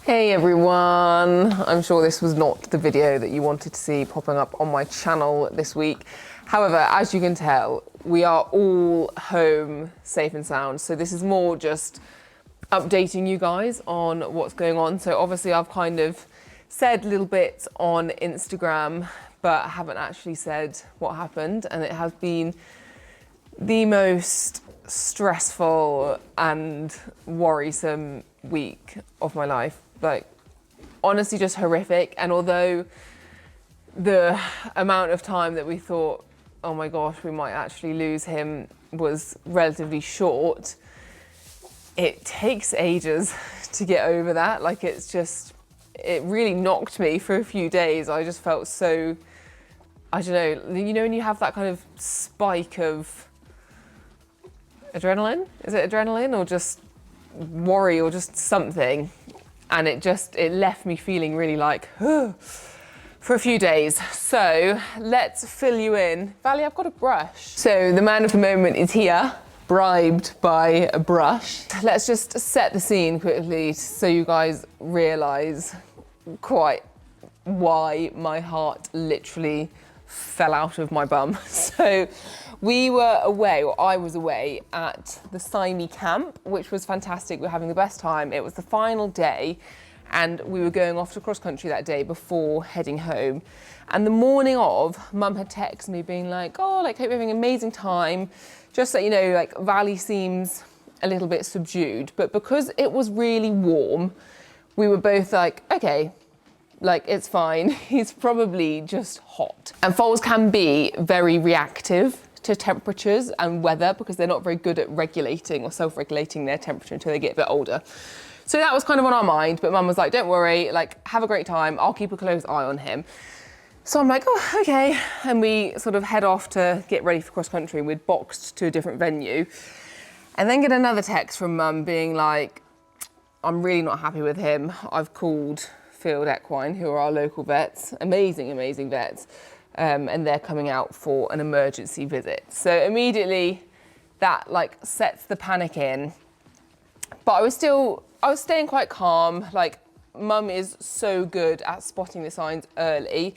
Hey everyone! I'm sure this was not the video that you wanted to see popping up on my channel this week. However, as you can tell, we are all home safe and sound. So this is more just updating you guys on what's going on. So obviously I've kind of said little bits on Instagram, but I haven't actually said what happened. And it has been the most stressful and worrisome week of my life. Like, honestly, just horrific. And although the amount of time that we thought, oh my gosh, we might actually lose him was relatively short, it takes ages to get over that. Like, it's just, it really knocked me for a few days. I just felt so, I don't know, you know when you have that kind of spike of adrenaline? Is it adrenaline or just worry or just something? And it left me feeling really like, for a few days. So let's fill you in. Vali, I've got a brush. So the man of the moment is here, bribed by a brush. Let's just set the scene quickly so you guys realize quite why my heart literally fell out of my bum. So we were away, or I was away at the Simi camp, which was fantastic. We were having the best time. It was the final day and we were going off to cross country that day before heading home. And the morning of, Mum had texted me being like, oh, like, hope you're having an amazing time. Just so you know, like, Vali seems a little bit subdued, but because it was really warm, we were both like, okay, like, it's fine. He's probably just hot. And foals can be very reactive to temperatures and weather because they're not very good at regulating or self-regulating their temperature until they get a bit older. So that was kind of on our mind, but Mum was like, don't worry, like, have a great time. I'll keep a close eye on him. So I'm like, oh, okay. And we sort of head off to get ready for cross country. We'd boxed to a different venue and then get another text from Mum being like, I'm really not happy with him. I've called Field Equine, who are our local vets, amazing, amazing vets. And they're coming out for an emergency visit. So immediately that like sets the panic in. But I was staying quite calm. Like, Mum is so good at spotting the signs early.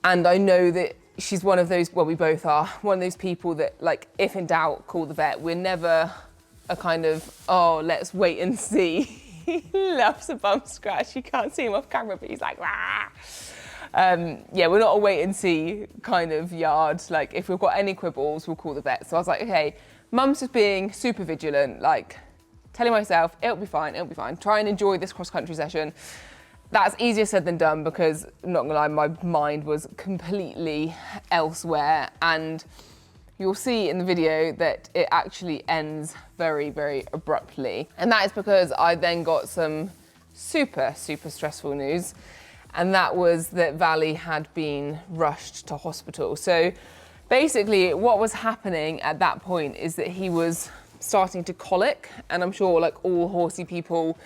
And I know that she's one of those, well, we both are, one of those people that, like, if in doubt, call the vet. We're never a kind of, oh, let's wait and see. He loves a bum scratch. You can't see him off camera, but he's like, rah. Yeah, we're not a wait and see kind of yard. Like, if we've got any quibbles, we'll call the vet. So I was like, okay, Mum's just being super vigilant, like telling myself, it'll be fine, it'll be fine. Try and enjoy this cross-country session. That's easier said than done because, I'm not gonna lie, my mind was completely elsewhere. And you'll see in the video that it actually ends very, very abruptly. And that is because I then got some super, super stressful news. And that was that Vali had been rushed to hospital. So basically what was happening at that point is that he was starting to colic. And I'm sure like all horsey people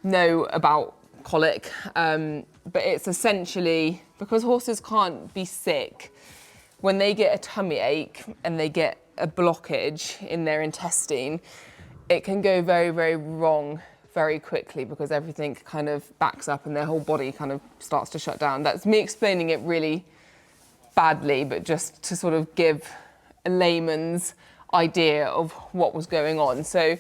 know about colic. But it's essentially, because horses can't be sick, when they get a tummy ache and they get a blockage in their intestine, it can go very, very wrong very quickly because everything kind of backs up and their whole body kind of starts to shut down. That's me explaining it really badly, but just to sort of give a layman's idea of what was going on. So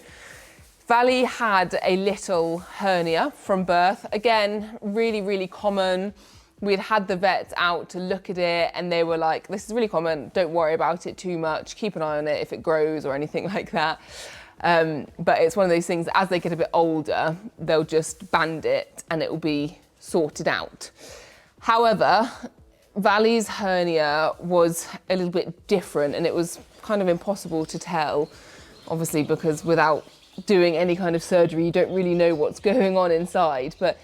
Vali had a little hernia from birth. Again, really, really common. We'd had the vets out to look at it and they were like, this is really common, don't worry about it too much, keep an eye on it if it grows or anything like that. But it's one of those things, as they get a bit older, they'll just band it and it will be sorted out. However, Vali's hernia was a little bit different and it was kind of impossible to tell, obviously, because without doing any kind of surgery, you don't really know what's going on inside. But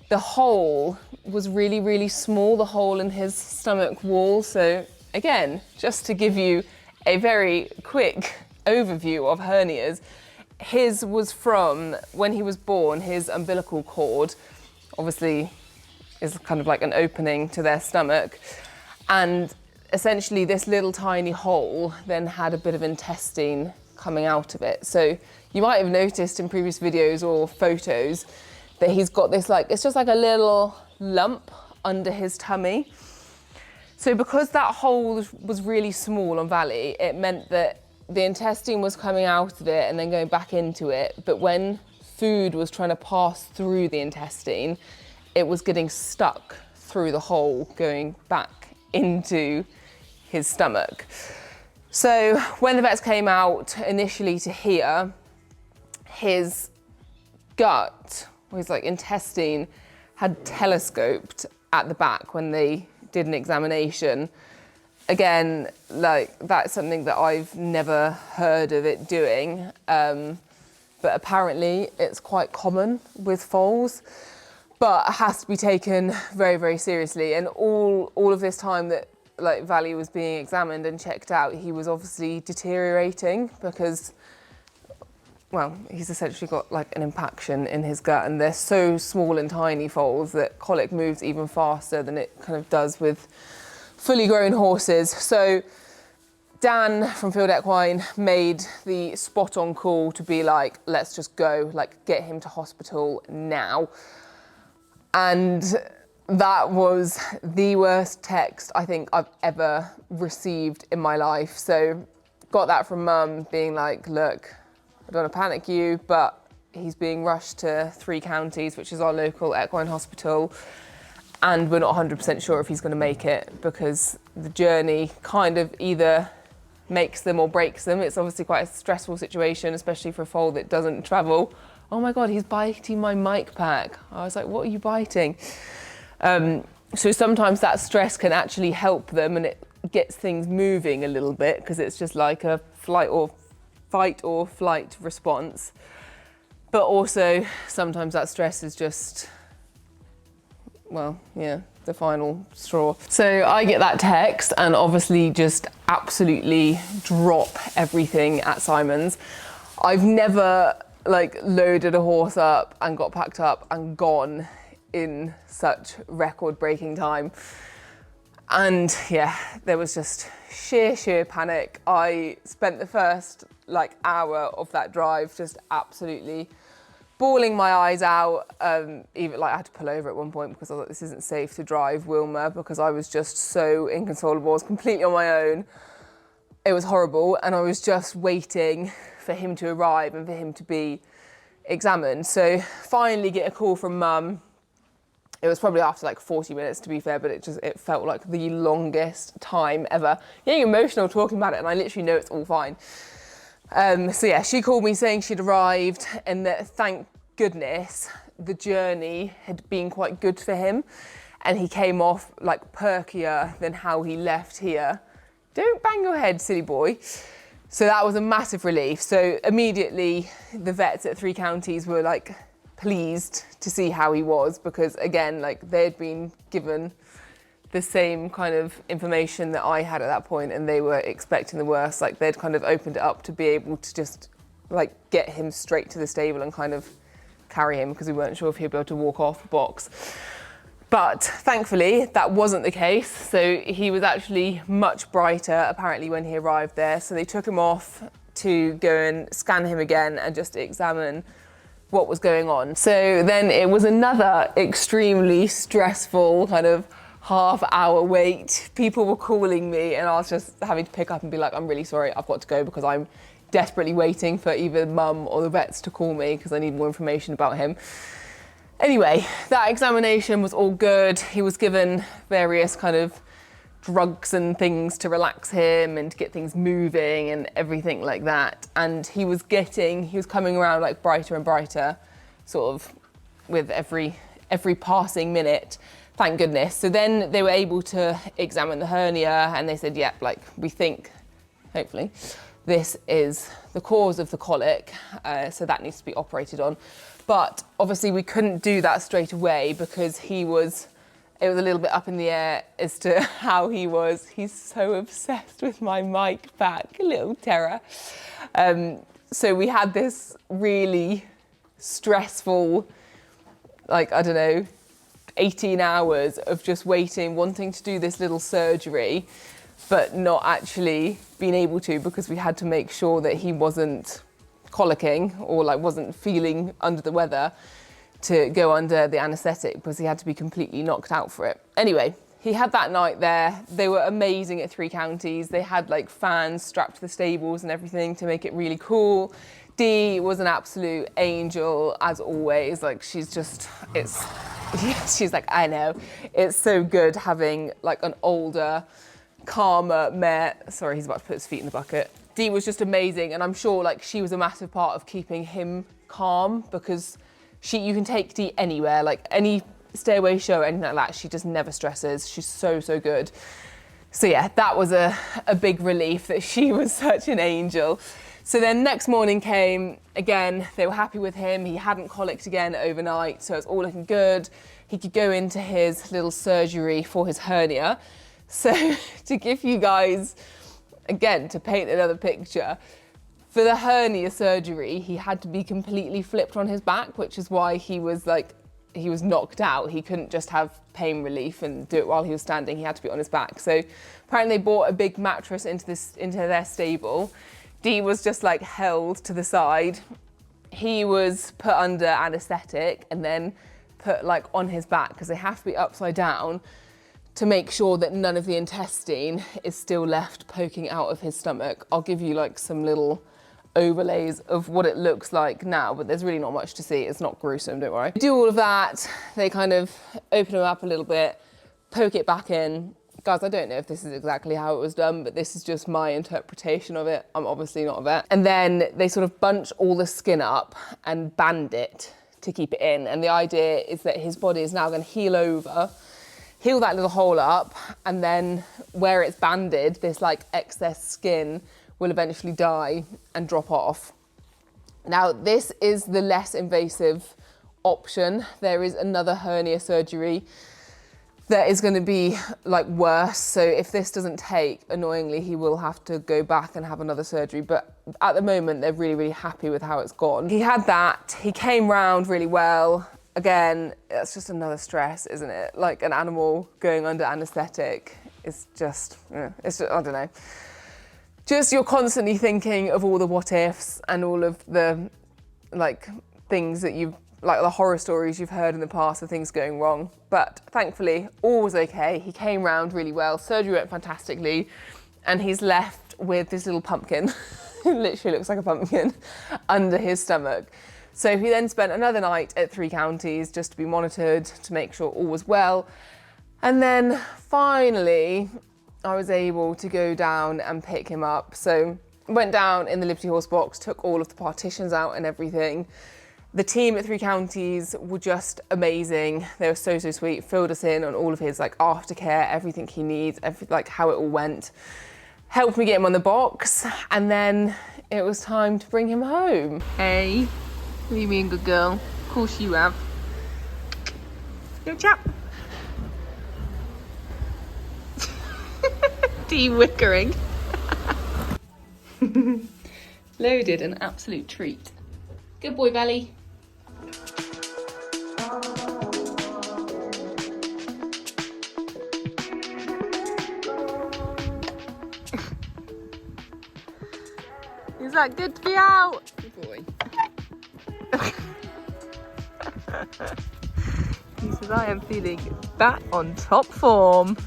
the hole was really, really small, the hole in his stomach wall. So again, just to give you a very quick overview of hernias, his was from when he was born, his umbilical cord obviously is kind of like an opening to their stomach, and essentially this little tiny hole then had a bit of intestine coming out of it. So you might have noticed in previous videos or photos that he's got this like, it's just like a little lump under his tummy. So because that hole was really small on Vali, it meant that the intestine was coming out of it and then going back into it. But when food was trying to pass through the intestine, it was getting stuck through the hole going back into his stomach. So when the vets came out initially to here, his gut, or his like intestine, had telescoped at the back when they did an examination. Again, like that's something that I've never heard of it doing, but apparently it's quite common with foals, but has to be taken very, very seriously. And all of this time that like Vali was being examined and checked out, he was obviously deteriorating because, well, he's essentially got like an impaction in his gut, and they're so small and tiny foals that colic moves even faster than it kind of does with fully grown horses. So Dan from Field Equine made the spot on call to be like, let's just go, like get him to hospital now. And that was the worst text I think I've ever received in my life. So got that from Mum being like, look, I don't want to panic you, but he's being rushed to 3 Counties, which is our local equine hospital. And we're not 100% sure if he's going to make it because the journey kind of either makes them or breaks them. It's obviously quite a stressful situation, especially for a foal that doesn't travel. Oh my God, he's biting my mic pack. I was like, what are you biting? So sometimes that stress can actually help them and it gets things moving a little bit because it's just like a fight or flight response. But also sometimes that stress is just, well, yeah, the final straw. So I get that text and obviously just absolutely drop everything at Simon's. I've never like loaded a horse up and got packed up and gone in such record-breaking time. And yeah, there was just sheer panic. I spent the first like hour of that drive just absolutely bawling my eyes out. Even like I had to pull over at one point because I thought this isn't safe to drive Wilma because I was just so inconsolable. I was completely on my own. It was horrible, and I was just waiting for him to arrive and for him to be examined. So finally get a call from Mum. It was probably after like 40 minutes to be fair, but it felt like the longest time ever. Getting emotional talking about it, and I literally know it's all fine. So yeah, she called me saying she'd arrived and that thank goodness the journey had been quite good for him and he came off like perkier than how he left here. Don't bang your head, silly boy. So that was a massive relief. So immediately the vets at 3 Counties were like pleased to see how he was because again, like they'd been given the same kind of information that I had at that point and they were expecting the worst. Like they'd kind of opened it up to be able to just like get him straight to the stable and kind of carry him because we weren't sure if he'd be able to walk off the box. But thankfully that wasn't the case. So he was actually much brighter apparently when he arrived there. So they took him off to go and scan him again and just examine what was going on. So then it was another extremely stressful kind of half-hour wait. People were calling me and I was just having to pick up and be like, I'm really sorry, I've got to go because I'm desperately waiting for either Mum or the vets to call me because I need more information about him. Anyway, that examination was all good. He was given various kind of drugs and things to relax him and to get things moving and everything like that. And he was coming around like brighter and brighter, sort of with every passing minute. Thank goodness. So then they were able to examine the hernia and they said, yeah, like we think, hopefully, this is the cause of the colic. So that needs to be operated on. But obviously we couldn't do that straight away because it was a little bit up in the air as to how he was. He's so obsessed with my mic back, little terror. So we had this really stressful, like, I don't know, 18 hours of just waiting, wanting to do this little surgery, but not actually being able to because we had to make sure that he wasn't colicking or like wasn't feeling under the weather to go under the anaesthetic because he had to be completely knocked out for it. Anyway, he had that night there. They were amazing at Three Counties. They had like fans strapped to the stables and everything to make it really cool. Dee was an absolute angel as always. Like she's like, I know, it's so good having like an older, calmer mare. Sorry, he's about to put his feet in the bucket. Dee was just amazing, and I'm sure like she was a massive part of keeping him calm because you can take Dee anywhere, like any stairway show, anything like that. She just never stresses. She's so good. So yeah, that was a big relief that she was such an angel. So then next morning came, again, they were happy with him. He hadn't colicked again overnight, so it's all looking good. He could go into his little surgery for his hernia. So to give you guys, again, to paint another picture, for the hernia surgery, he had to be completely flipped on his back, which is why he was knocked out. He couldn't just have pain relief and do it while he was standing. He had to be on his back. So apparently they brought a big mattress into their stable. Dee was just like held to the side. He was put under anaesthetic and then put like on his back because they have to be upside down to make sure that none of the intestine is still left poking out of his stomach. I'll give you like some little overlays of what it looks like now, but there's really not much to see. It's not gruesome, don't worry. Do all of that. They kind of open him up a little bit, poke it back in. Guys, I don't know if this is exactly how it was done, but this is just my interpretation of it. I'm obviously not a vet. And then they sort of bunch all the skin up and band it to keep it in. And the idea is that his body is now going to heal that little hole up, and then where it's banded, this like excess skin will eventually die and drop off. Now, this is the less invasive option. There is another hernia surgery that is going to be like worse. So if this doesn't take, annoyingly, he will have to go back and have another surgery. But at the moment, they're really happy with how it's gone. He had that, he came round really well. Again, that's just another stress, isn't it? Like an animal going under anaesthetic is just, I don't know. Just you're constantly thinking of all the what ifs and all of the like things that like the horror stories you've heard in the past of things going wrong. But thankfully, all was okay. He came round really well. Surgery went fantastically. And he's left with this little pumpkin, it literally looks like a pumpkin, under his stomach. So he then spent another night at Three Counties just to be monitored to make sure all was well. And then finally, I was able to go down and pick him up. So went down in the Liberty Horse box, took all of the partitions out and everything. The team at Three Counties were just amazing. They were so sweet, filled us in on all of his like aftercare, everything he needs, like how it all went. Helped me get him on the box, and then it was time to bring him home. Hey, what are you being, good girl? Of course you have. Good chap. De-wickering. Loaded, an absolute treat. Good boy, Vali. Is that good to be out? Good boy. He says, I am feeling back on top form.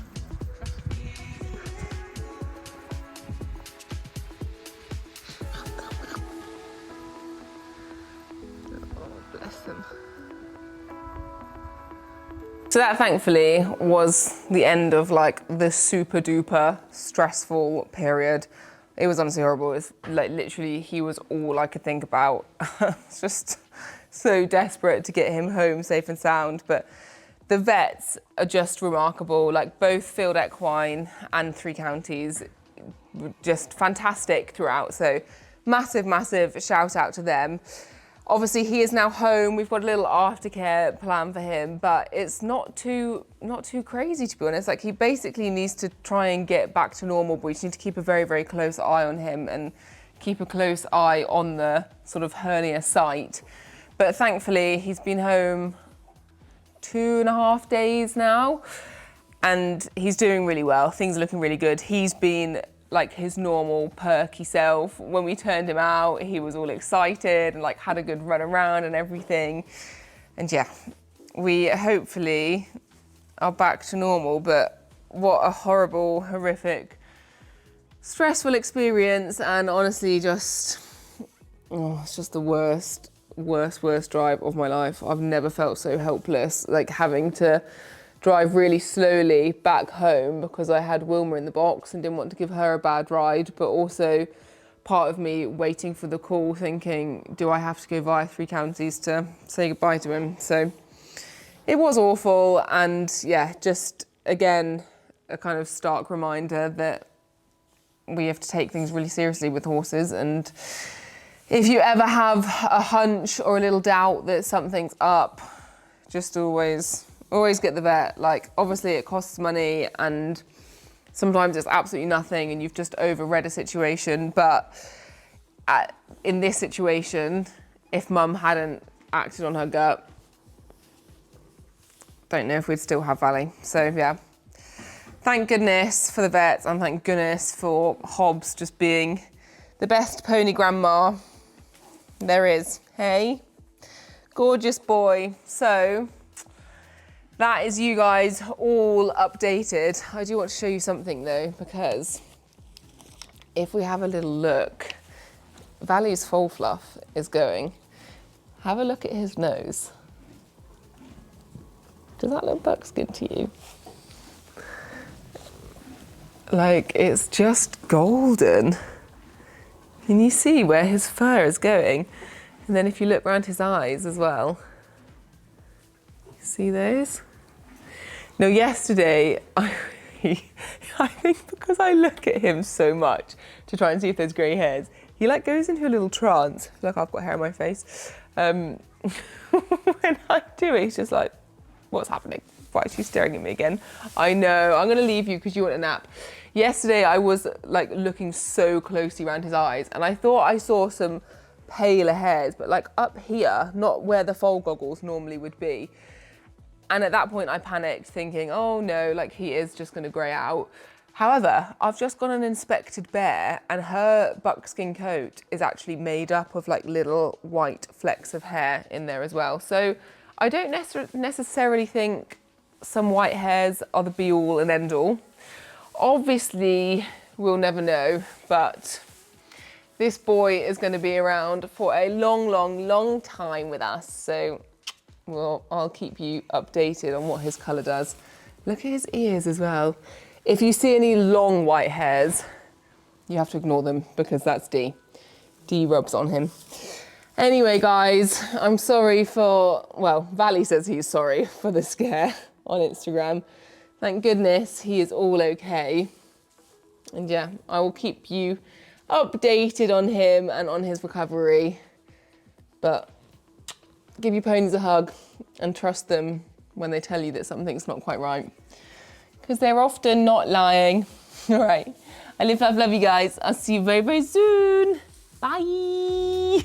So that thankfully was the end of like the super duper stressful period. It was honestly horrible. It's like literally he was all I could think about. It's just so desperate to get him home safe and sound. But the vets are just remarkable. Like both Field Equine and Three Counties were just fantastic throughout. So massive shout out to them. Obviously, he is now home. We've got a little aftercare plan for him, but it's not too crazy, to be honest. Like, he basically needs to try and get back to normal, but we just need to keep a very close eye on him and keep a close eye on the sort of hernia site. But thankfully, he's been home 2.5 days now, and he's doing really well. Things are looking really good. He's been like his normal perky self. When we turned him out, he was all excited and like had a good run around and everything. And yeah, we hopefully are back to normal, but what a horrible, horrific, stressful experience. And honestly, just, oh, it's just the worst drive of my life. I've never felt so helpless, like having to drive really slowly back home because I had Wilma in the box and didn't want to give her a bad ride, but also part of me waiting for the call thinking, do I have to go via 3 counties to say goodbye to him? So it was awful. And yeah, just again, a kind of stark reminder that we have to take things really seriously with horses. And if you ever have a hunch or a little doubt that something's up, just always get the vet. Like, obviously it costs money and sometimes it's absolutely nothing and you've just overread a situation. But in this situation, if Mum hadn't acted on her gut, don't know if we'd still have Vali. So yeah, thank goodness for the vets and thank goodness for Hobbs just being the best pony grandma there is. Hey, gorgeous boy. So that is you guys all updated. I do want to show you something though, because if we have a little look, Vali's foal fluff is going. Have a look at his nose. Does that look buckskin to you? Like, it's just golden. Can you see where his fur is going? And then if you look around his eyes as well, see those? Now yesterday, I think because I look at him so much to try and see if there's grey hairs, he like goes into a little trance. Look, I've got hair on my face. When I do it, he's just like, what's happening? Why is she staring at me again? I know, I'm gonna leave you because you want a nap. Yesterday, I was like looking so closely around his eyes and I thought I saw some paler hairs, but like up here, not where the foal goggles normally would be. And at that point I panicked thinking, oh no, like he is just gonna grey out. However, I've just got an inspected bear and her buckskin coat is actually made up of like little white flecks of hair in there as well. So I don't necessarily think some white hairs are the be all and end all. Obviously, we'll never know, but this boy is going to be around for a long time with us. So I'll keep you updated on what his colour does. Look at his ears as well. If you see any long white hairs, you have to ignore them because that's D. D rubs on him. Anyway, guys, I'm sorry for, well, Vali says he's sorry for the scare on Instagram. Thank goodness he is all okay. And yeah, I will keep you updated on him and on his recovery. But give your ponies a hug and trust them when they tell you that something's not quite right, because they're often not lying. All right, I live, love you guys. I'll see you very soon. Bye.